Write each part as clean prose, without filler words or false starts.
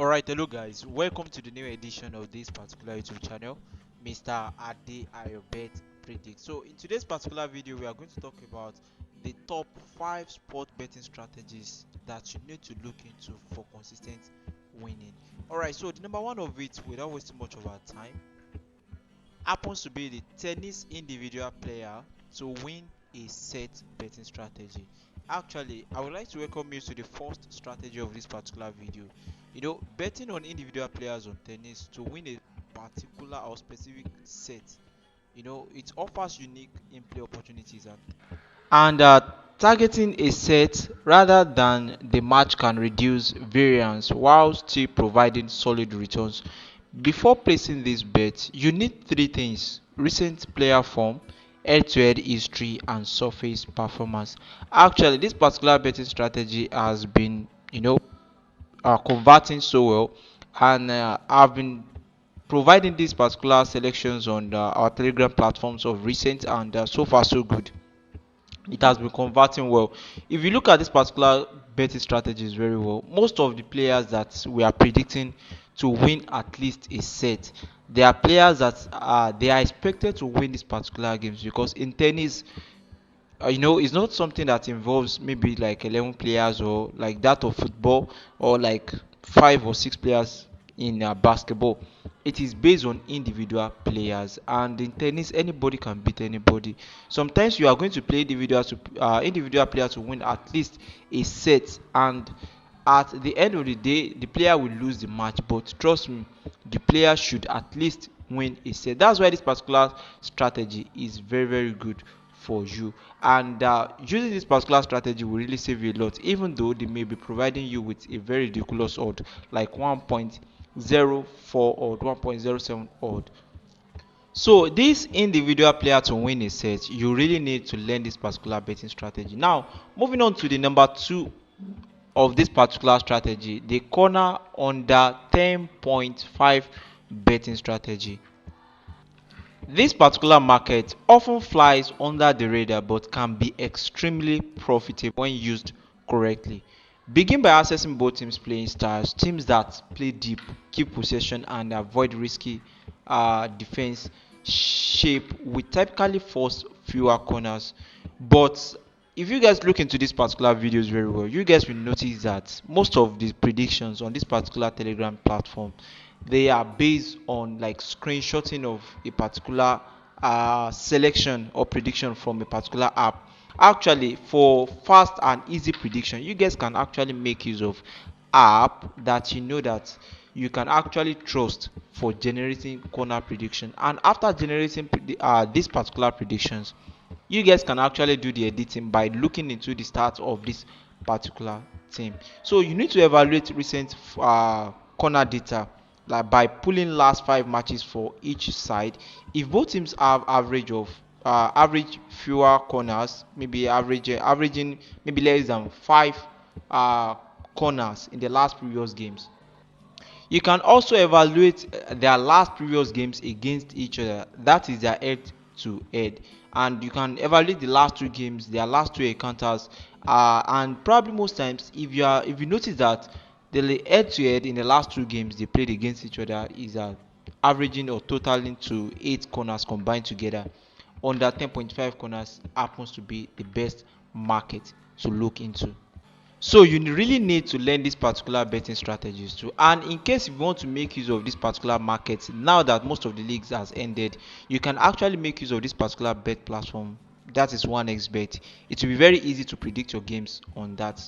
Alright, hello guys, welcome to the new edition of this particular YouTube channel, Mr. Ade Ayobet Predict. So in today's particular video, we are going to talk about the top 5 sport betting strategies that you need to look into for consistent winning. Alright, so the number one of it, without wasting much of our time, happens to be the tennis individual player to win a set betting strategy. Actually, I would like to welcome you to the first strategy of this particular video. Betting on individual players on tennis to win a particular or specific set, it offers unique in-play opportunities and targeting a set rather than the match can reduce variance while still providing solid returns. Before placing this bet, you need three things: recent player form, head-to-head history, and surface performance. Actually, this particular betting strategy has been, converting so well, and I've been providing these particular selections on our Telegram platforms of recent, and so far so good. It has been converting well. If you look at this particular betting strategies very well, most of the players that we are predicting to win at least a set, they are players that they are expected to win these particular games, because in tennis, it's not something that involves maybe like 11 players or like that of football, or like 5 or 6 players in basketball. It is based on individual players, and in tennis anybody can beat anybody. Sometimes you are going to play individual player to win at least a set, and at the end of the day the player will lose the match, but trust me, the player should at least win a set. That's why this particular strategy is very very good for you, and using this particular strategy will really save you a lot, even though they may be providing you with a very ridiculous odd like 1.04 or 1.07 odd. So this individual player to win a set, you really need to learn this particular betting strategy. Now, moving on to the number two of this particular strategy, the corner under 10.5 betting strategy. This particular market often flies under the radar but can be extremely profitable when used correctly. Begin by assessing both teams' playing styles. Teams that play deep, keep possession, and avoid risky defense shape will typically force fewer corners. But if you guys look into this particular videos very well, you guys will notice that most of the predictions on this particular Telegram platform, they are based on like screenshotting of a particular selection or prediction from a particular app. Actually, for fast and easy prediction, you guys can actually make use of app that you know that you can actually trust for generating corner prediction. And after generating these particular predictions, you guys can actually do the editing by looking into the stats of this particular team. So you need to evaluate recent corner data, like by pulling last 5 matches for each side. If both teams have average fewer corners, maybe averaging maybe less than 5 uh, corners in the last previous games, you can also evaluate their last previous games against each other. That is their head to head. And you can evaluate the last two games, their last two encounters. And probably most times, if you notice that the head to head in the last two games they played against each other is averaging or totaling to 8 corners combined together, under 10.5 corners happens to be the best market to look into. So you really need to learn these particular betting strategies too. And in case you want to make use of this particular market, now that most of the leagues has ended, you can actually make use of this particular bet platform. That is 1xbet. It will be very easy to predict your games on that.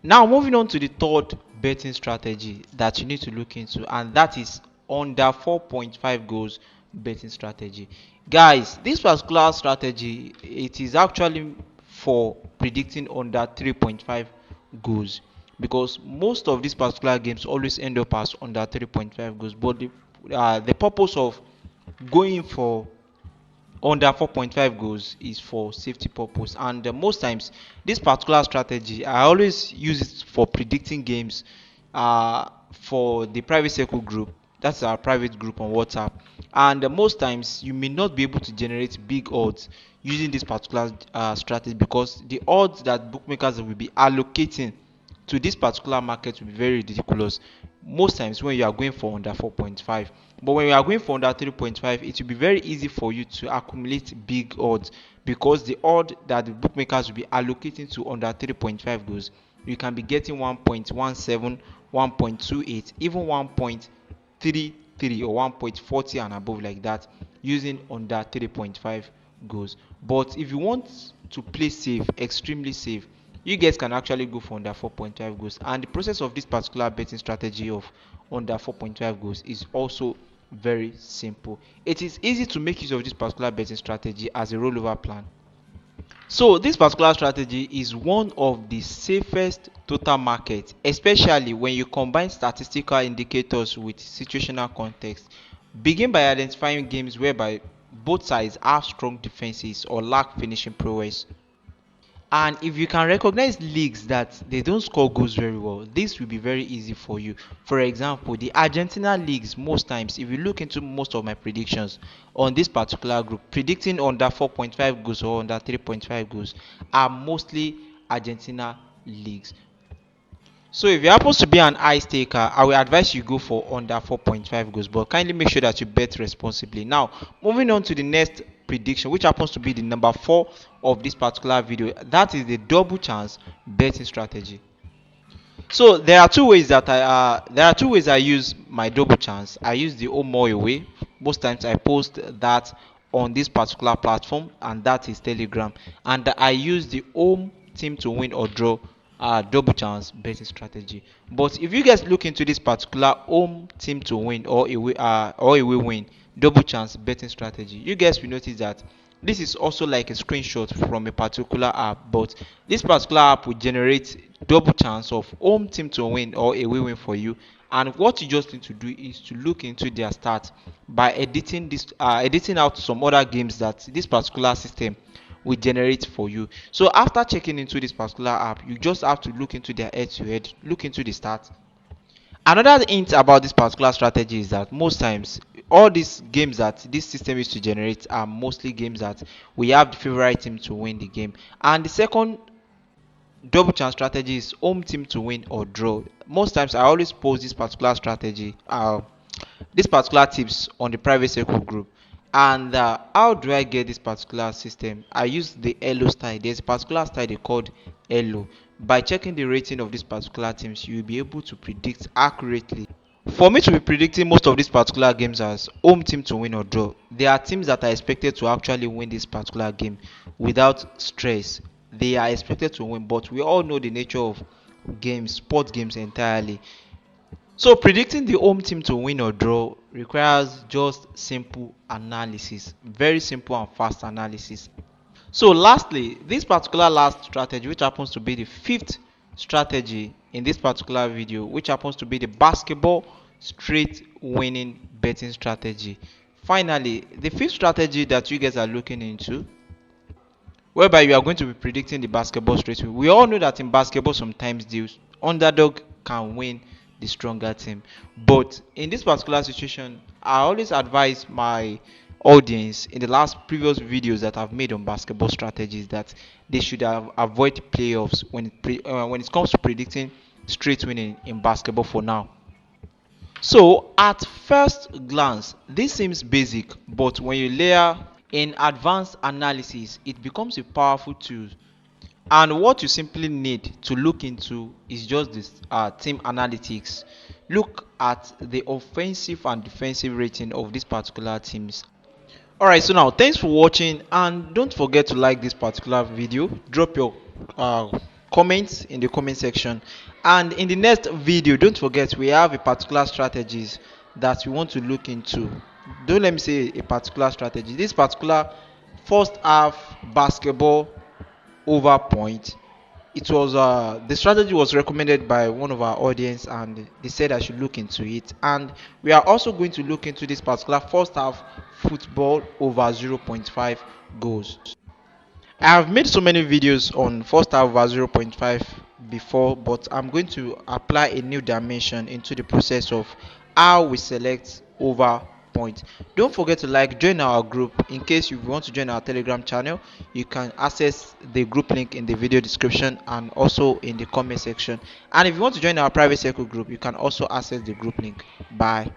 Now moving on to the third betting strategy that you need to look into, and that is under 4.5 goals betting strategy. Guys, this particular strategy, it is actually for predicting under 3.5 goals, because most of these particular games always end up as under 3.5 goals, but the purpose of going for under 4.5 goals is for safety purpose. And most times this particular strategy I always use it for predicting games for the private circle group. That's our private group on WhatsApp. And most times you may not be able to generate big odds using this particular strategy, because the odds that bookmakers will be allocating to this particular market will be very ridiculous most times when you are going for under 4.5. But when you are going for under 3.5, it will be very easy for you to accumulate big odds, because the odd that the bookmakers will be allocating to under 3.5 goals, you can be getting 1.17, 1.28, even 1.33 or 1.40 and above like that, using under 3.5 goals. But if you want to play safe, extremely safe, you guys can actually go for under 4.5 goals. And the process of this particular betting strategy of under 4.5 goals is also very simple. It is easy to make use of this particular betting strategy as a rollover plan. So this particular strategy is one of the safest total market, especially when you combine statistical indicators with situational context. Begin by identifying games whereby both sides have strong defenses or lack finishing prowess. And if you can recognize leagues that they don't score goals very well, this will be very easy for you. For example, the Argentina leagues, most times, if you look into most of my predictions on this particular group, predicting under 4.5 goals or under 3.5 goals are mostly Argentina leagues. So if you happen to be an ice taker, I will advise you go for under 4.5 goals, but kindly make sure that you bet responsibly. Now, moving on to the next prediction, which happens to be the number 4 of this particular video, that is the double chance betting strategy. So there are two ways I use my double chance. I use the home or away. Most times I post that on this particular platform, and that is Telegram. And I use the home team to win or draw double chance betting strategy. But if you guys look into this particular home team to win or away win double chance betting strategy, you guys will notice that this is also like a screenshot from a particular app, but this particular app will generate double chance of home team to win or away win for you. And what you just need to do is to look into their stats by editing out some other games that this particular system will generate for you. So after checking into this particular app, you just have to look into their head to head, look into the stats. Another hint about this particular strategy is that most times all these games that this system used to generate are mostly games that we have the favorite team to win the game. And the second double chance strategy is home team to win or draw. Most times I always post this particular strategy, this particular tips on the private circle group. And how do I get this particular system? I use the elo style. There's a particular style they called elo. By checking the rating of these particular teams, you'll be able to predict accurately. For me to be predicting most of these particular games as home team to win or draw, there are teams that are expected to actually win this particular game without stress. They are expected to win, but we all know the nature of games, sports games entirely. So predicting the home team to win or draw requires just simple analysis, very simple and fast analysis. So lastly, this particular last strategy, which happens to be the fifth strategy in this particular video, which happens to be the basketball straight winning betting strategy. Finally, the fifth strategy that you guys are looking into, whereby you are going to be predicting the basketball straight win. We all know that in basketball sometimes the underdog can win the stronger team. But in this particular situation, I always advise my audience in the last previous videos that I've made on basketball strategies that they should avoid playoffs when it comes to predicting straight winning in basketball for now. So at first glance, this seems basic, but when you layer in advanced analysis, it becomes a powerful tool. And what you simply need to look into is just this team analytics. Look at the offensive and defensive rating of these particular teams. Alright, so now thanks for watching, and don't forget to like this particular video. Drop your comments in the comment section, and in the next video, don't forget we have a particular strategies that we want to look into. Don't let me say a particular strategy. This particular first half basketball over point, it was the strategy was recommended by one of our audience, and they said I should look into it. And we are also going to look into this particular first half football over 0.5 goals. I have made so many videos on first half over 0.5 before, but I'm going to apply a new dimension into the process of how we select over point. Don't forget to like, join our group. In case you want to join our Telegram channel, you can access the group link in the video description and also in the comment section. And if you want to join our private circle group, you can also access the group link. Bye.